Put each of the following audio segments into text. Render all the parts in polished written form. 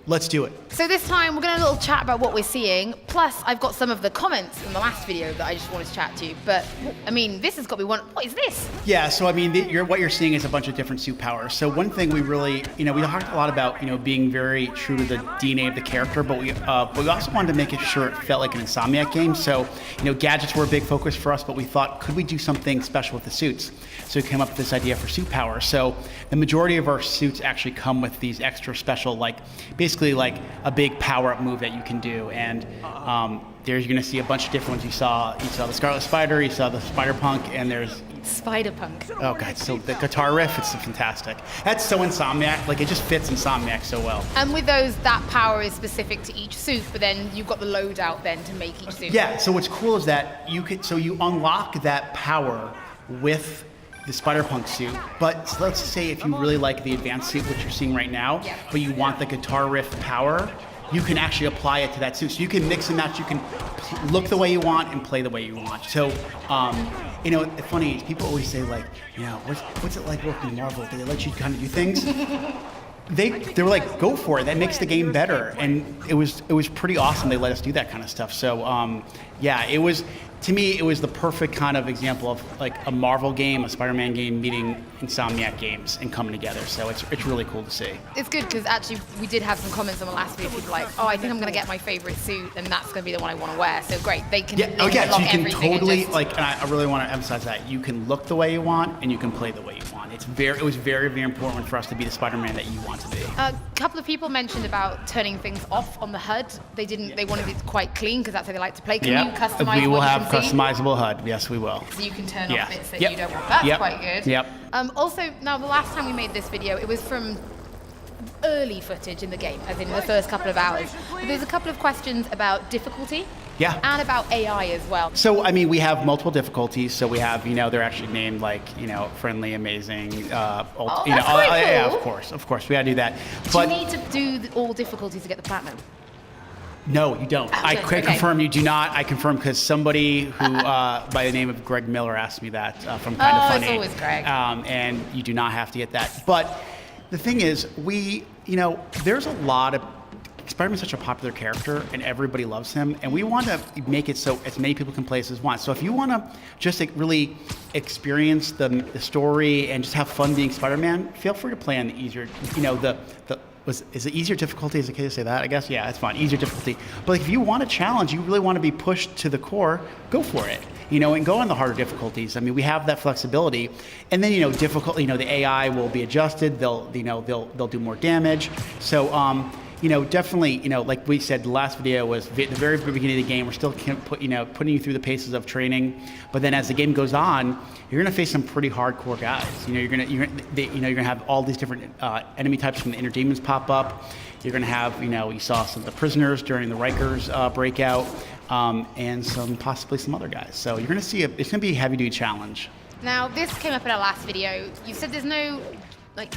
Let's do it. So this time we're going to have a little chat about what we're seeing. Plus, I've got some of the comments from the last video that I just wanted to chat to you. But I mean, this has got to be one. What is this? Yeah. So I mean, what you're seeing is a bunch of different suit powers. So one thing we really, we talked a lot about, being very true to the DNA of the character, but we also wanted to make sure it felt like an Insomniac game. So gadgets were a big focus for us, but we thought, could we do something special with the suits? So we came up with this idea for suit power. So the majority of our suits actually come with these extra special, basically like a big power-up move that you can do. And there you're gonna see a bunch of different ones. You saw the Scarlet Spider, you saw the Spider Punk, and there's Spider Punk. Oh god, so the guitar riff, it's fantastic. That's so Insomniac, it just fits Insomniac so well. And with those, that power is specific to each suit, but then you've got the loadout then to make each suit. Yeah, so what's cool is that you unlock that power with the Spider-Punk suit, but let's say if you really like the advanced suit, which you're seeing right now, but you want the guitar riff power, you can actually apply it to that suit. So you can mix and match, you can look the way you want and play the way you want. So, it's funny, people always say what's it like working in Marvel? Do they let you kind of do things? They were like, go for it. That makes the game better. And it was pretty awesome they let us do that kind of stuff. So, to me, it was the perfect kind of example of a Marvel game, a Spider-Man game meeting Insomniac games and coming together. So it's really cool to see. It's good because actually we did have some comments on the last video. People like, I think I'm going to get my favorite suit and that's going to be the one I want to wear. So great, they can. So you can totally and I really want to emphasize that you can look the way you want and you can play the way you want. It was very, very important for us to be the Spider-Man that you want to be. A couple of people mentioned about turning things off on the HUD. They wanted it quite clean because that's how they like to play. Can you customize? We will have customizable HUD. Yes, we will. So you can turn off bits that you don't want. That's quite good. Yep. Also, now the last time we made this video, it was from early footage in the game, as in the first couple of hours. But there's a couple of questions about difficulty. Yeah. And about AI as well. So, we have multiple difficulties. So we have, they're actually named friendly, amazing, cool. Yeah, of course, we gotta do that. But do you need to do all difficulties to get the platinum? No, you don't. I confirm you do not. I confirm because somebody who, by the name of Greg Miller, asked me that from Kind of Funny. It's always Greg. And you do not have to get that. But the thing is, there's a lot of Spider-Man's such a popular character and everybody loves him, and we want to make it so as many people can play as want. So if you want to just really experience the story and just have fun being Spider-Man, feel free to play on the easier, is it easier difficulty? Is it okay to say that? I guess, yeah, it's fine, easier difficulty. But if you want a challenge, you really want to be pushed to the core, go for it. And go on the harder difficulties. We have that flexibility, and then difficulty. The AI will be adjusted. They'll do more damage. So definitely, like we said, the last video was the very beginning of the game. We're still putting you through the paces of training, but then as the game goes on, you're gonna face some pretty hardcore guys. You're gonna have all these different enemy types from the inner demons pop up. You're gonna have, you saw some of the prisoners during the Rikers breakout, and possibly some other guys. So you're gonna see it's gonna be a heavy-duty challenge. Now, this came up in our last video. You said there's no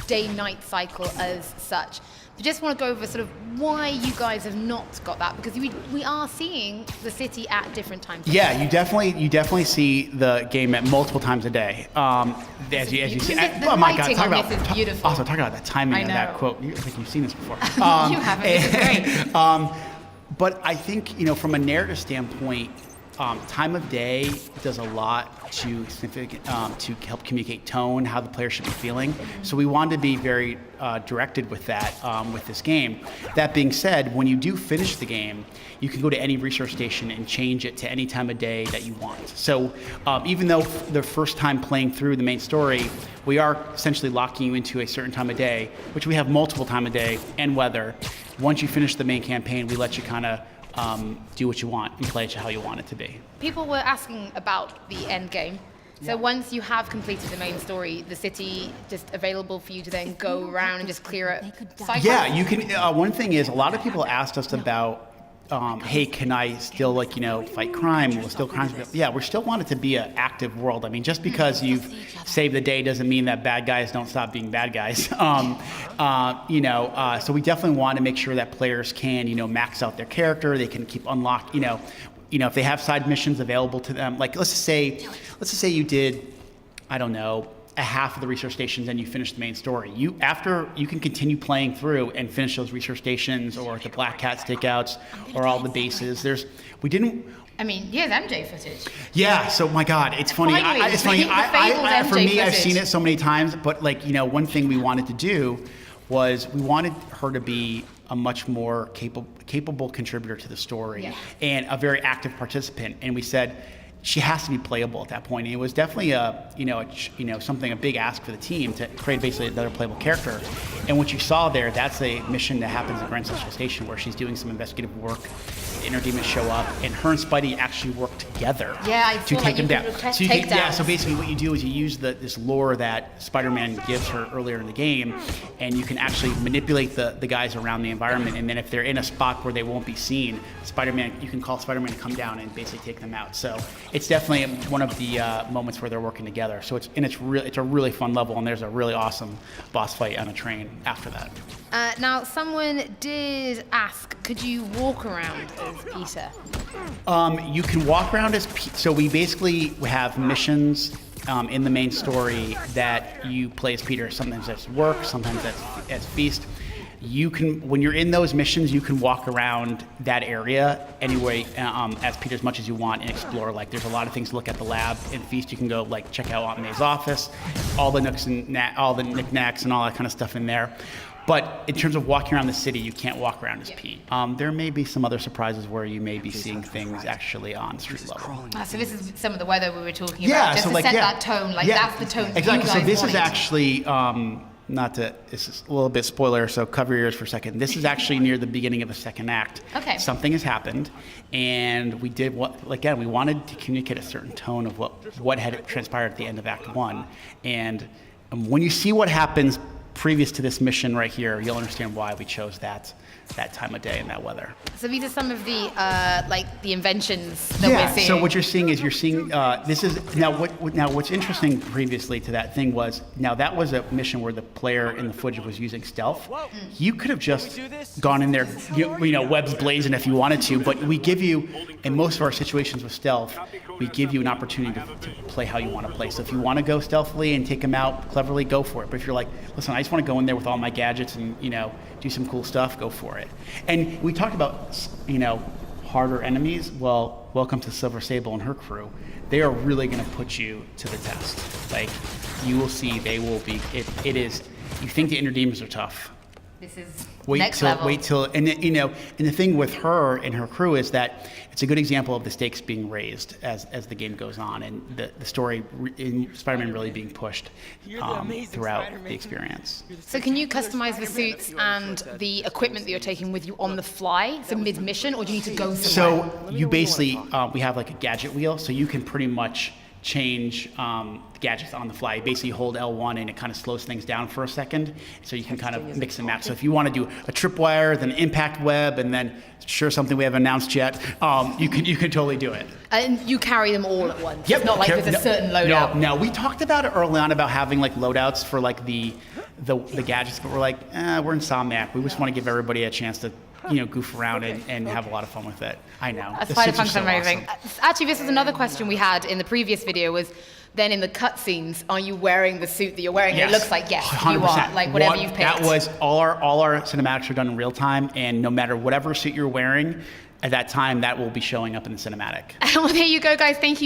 day-night cycle as such. I just want to go over sort of why you guys have not got that, because we are seeing the city at different times. Yeah, you definitely see the game at multiple times a day. As you see, oh my God, talk about this is beautiful. Also, talk about the timing of that quote. I think you've seen this before. You haven't. This is great. But I think from a narrative standpoint, time of day does a lot to help communicate tone, how the player should be feeling. So we wanted to be very directed with that with this game. That being said, when you do finish the game, you can go to any research station and change it to any time of day that you want. So even though the first time playing through the main story, we are essentially locking you into a certain time of day, which we have multiple time of day and weather. Once you finish the main campaign, we let you kind of do what you want and play it how you want it to be. People were asking about the end game. So once you have completed the main story, the city just available for you to then go around and just clear it? Yeah, you can. One thing is, a lot of people asked us about, hey, can I still fight crime? Will still crimes? Yeah, we still want it to be an active world. Just because you've saved the day doesn't mean that bad guys don't stop being bad guys. So we definitely want to make sure that players can, max out their character. They can keep unlocked. If they have side missions available to them, let's just say you did, I don't know, a half of the research stations and you finish the main story. After you can continue playing through and finish those research stations or the Black Cat stakeouts or all the bases. I mean, here's MJ footage. Yeah, so my God, it's funny. Finally, It's funny. the fabled For me, MJ I've footage. seen it so many times, but like, you know, one thing we wanted to do was we wanted her to be a much more capable contributor to the story and a very active participant. And we said, she has to be playable at that point. And it was definitely a big ask for the team to create basically another playable character. And what you saw there, that's a mission that happens at Grand Central Station where she's doing some investigative work. The Inner Demons show up, and her and Spidey actually work together to take him down. So basically, what you do is you use this lore that Spider-Man gives her earlier in the game, and you can actually manipulate the guys around the environment. And then if they're in a spot where they won't be seen, you can call Spider-Man to come down and basically take them out. So it's definitely one of the moments where they're working together. So it's a really fun level, and there's a really awesome boss fight on a train after that. Now, someone did ask, could you walk around as Peter? You can walk around as Peter. So we have missions in the main story that you play as Peter. Sometimes that's work, sometimes that's as Feast. When you're in those missions, you can walk around that area anyway as Peter as much as you want and explore. Like, there's a lot of things to look at the lab. In Feast, you can go like check out Aunt May's office, all the nooks and all the knickknacks and all that kind of stuff in there. But in terms of walking around the city, you can't walk around as Pete. There may be some other surprises where you may be seeing things actually on street level. So this is some of the weather we were talking about, just to set that tone. That's the tone. Exactly. So this is actually this is a little bit spoiler, so cover your ears for a second. This is actually near the beginning of the second act. Okay. Something has happened, and we wanted to communicate a certain tone of what had transpired at the end of Act 1. And when you see what happens previous to this mission right here, you'll understand why we chose that time of day and that weather. So these are some of the the inventions that we're seeing. So what you're seeing is this is now what's interesting previously to that thing was that was a mission where the player in the footage was using stealth. You could have just gone in there, webs blazing if you wanted to, but we give you, in most of our situations with stealth, we give you an opportunity to play how you want to play. So if you want to go stealthily and take them out cleverly, go for it. But if you're like, listen, I just want to go in there with all my gadgets and do some cool stuff, go for it. And we talked about harder enemies. Well, welcome to Silver Sable and her crew. They are really going to put you to the test. Like, you will see, they will be. It is. You think the Inner Demons are tough. This is next level. Wait till, and the thing with her and her crew is that it's a good example of the stakes being raised as the game goes on, and the story in Spider-Man really being pushed throughout the experience. So can you customize the suits and the equipment that you're taking with you on the fly, so mid-mission, or do you need to go somewhere? So you basically, we have like a gadget wheel, so you can pretty much change the gadgets on the fly. You basically hold L1 and it kind of slows things down for a second, so you can kind of mix and match. So if you want to do a tripwire, then an impact web, and then something we haven't announced yet, you can totally do it. And you carry them all at once. Yep. It's not like there's a certain loadout. No, we talked about it early on about having like loadouts for like the gadgets, but we're like, we're Insomniac. We just want to give everybody a chance to goof around and have a lot of fun with it. I know. Spider-Punk's amazing. Awesome. Actually, this was another question we had in the previous video was, then in the cutscenes, are you wearing the suit that you're wearing? Yes. It looks like, yes, 100%. you are, like whatever you've picked. That was, all our cinematics are done in real time, and no matter whatever suit you're wearing, at that time, that will be showing up in the cinematic. Well, there you go, guys. Thank you.